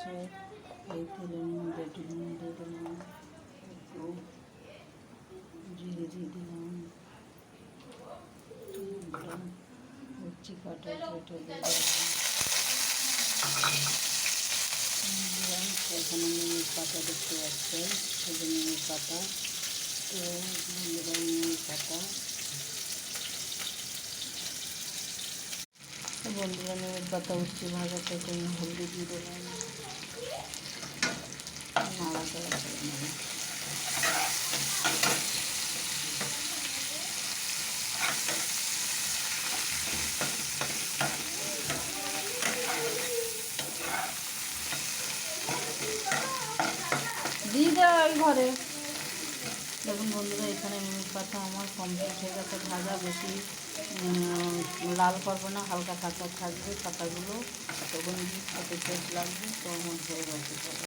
হচ্ছে এই তেলের মধ্যে একটু নুন দিয়ে দিলাম, একটু জিরে দিয়ে দিলাম, উচ্চি কাটা কেটে দিলাম। এখানে নিমের পাতা দেখতে পাচ্ছেন, এই যে নিমের পাতা, তো নিমের পাতা বন্ধুরা, নিমের পাতা উচ্চি ভাজাতে কোনো হলদি দিয়ে দিলাম, নাড়াচাড়া করে নেব। দিয়ে দেওয়া ওই ঘরে। দেখুন বন্ধুরা, এখানে নিমের পাতা আমার কমপ্লিট হয়ে গেছে ভাজা। বেশি লাল করবো না, হালকা কাঁচা থাকবে পাতাগুলো, তখন খেতে টেস্ট লাগবে। তো আমার হয়ে গেছে।